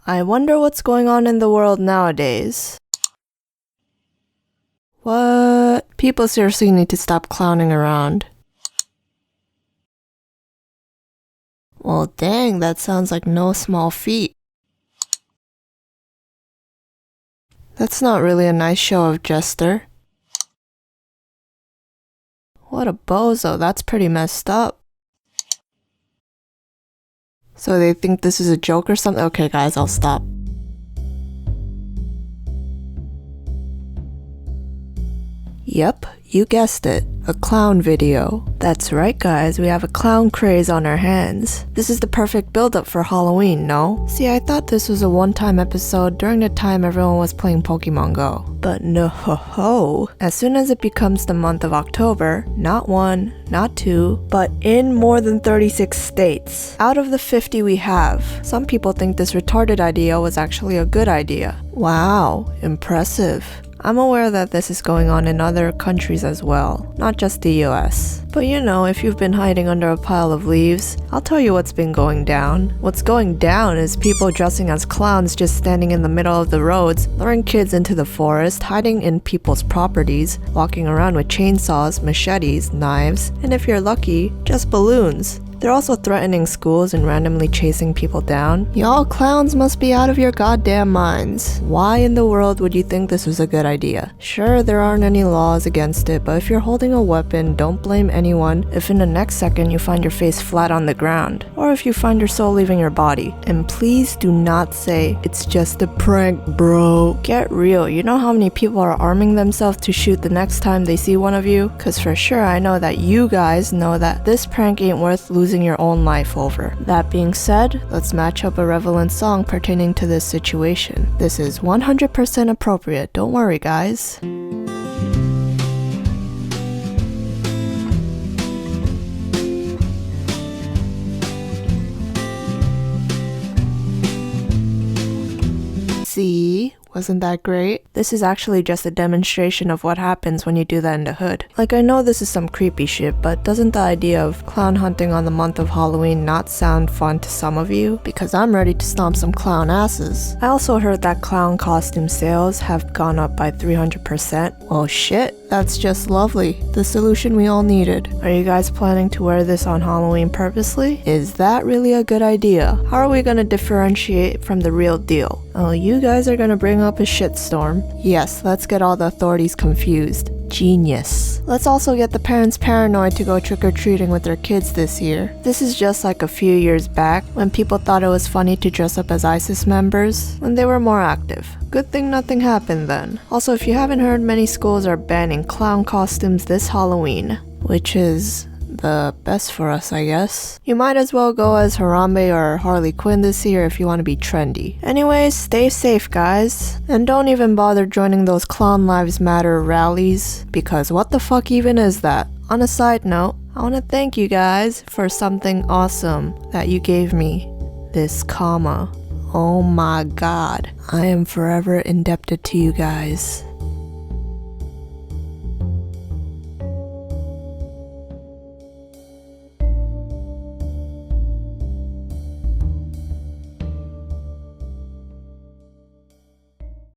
I wonder what's going on in the world nowadays. What? People seriously need to stop clowning around. Well, dang, that sounds like no small feat. That's not really a nice show of jester. What a bozo, that's pretty messed up. So they think this is a joke or something? Okay guys, I'll stop. Yep, you guessed it. A clown video. That's right guys, we have a clown craze on our hands. This is the perfect build-up for Halloween, no? See, I thought this was a one-time episode during the time everyone was playing Pokemon Go. But no ho ho. As soon as it becomes the month of October, not 1, not 2, but in more than 36 states. Out of the 50 we have, some people think this retarded idea was actually a good idea. Wow, impressive. I'm aware that this is going on in other countries as well, not just the US. But you know, if you've been hiding under a pile of leaves, I'll tell you what's been going down. What's going down is people dressing as clowns just standing in the middle of the roads, luring kids into the forest, hiding in people's properties, walking around with chainsaws, machetes, knives, and if you're lucky, just balloons. They're also threatening schools and randomly chasing people down. Y'all clowns must be out of your goddamn minds. Why in the world would you think this was a good idea? Sure, there aren't any laws against it, but if you're holding a weapon, don't blame anyone if in the next second you find your face flat on the ground, or if you find your soul leaving your body. And please do not say, it's just a prank, bro. Get real, you know how many people are arming themselves to shoot the next time they see one of you? Cause for sure I know that you guys know that this prank ain't worth losing your own life over. That being said, let's match up a relevant song pertaining to this situation. This is 100% appropriate, don't worry guys. See? Wasn't that great? This is actually just a demonstration of what happens when you do that in the hood. Like, I know this is some creepy shit, but doesn't the idea of clown hunting on the month of Halloween not sound fun to some of you? Because I'm ready to stomp some clown asses. I also heard that clown costume sales have gone up by 300%. Well shit, that's just lovely. The solution we all needed. Are you guys planning to wear this on Halloween purposely? Is that really a good idea? How are we gonna differentiate from the real deal? Oh, you guys are gonna bring up a shitstorm. Yes, let's get all the authorities confused. Genius. Let's also get the parents paranoid to go trick-or-treating with their kids this year. This is just like a few years back when people thought it was funny to dress up as ISIS members when they were more active. Good thing nothing happened then. Also, if you haven't heard, many schools are banning clown costumes this Halloween, which is the best for us, I guess. You might as well go as Harambe or Harley Quinn this year if you want to be trendy. Anyways, stay safe guys, and don't even bother joining those Clown Lives Matter rallies, because what the fuck even is that? On a side note, I want to thank you guys for something awesome that you gave me. This comma. Oh my god. I am forever indebted to you guys.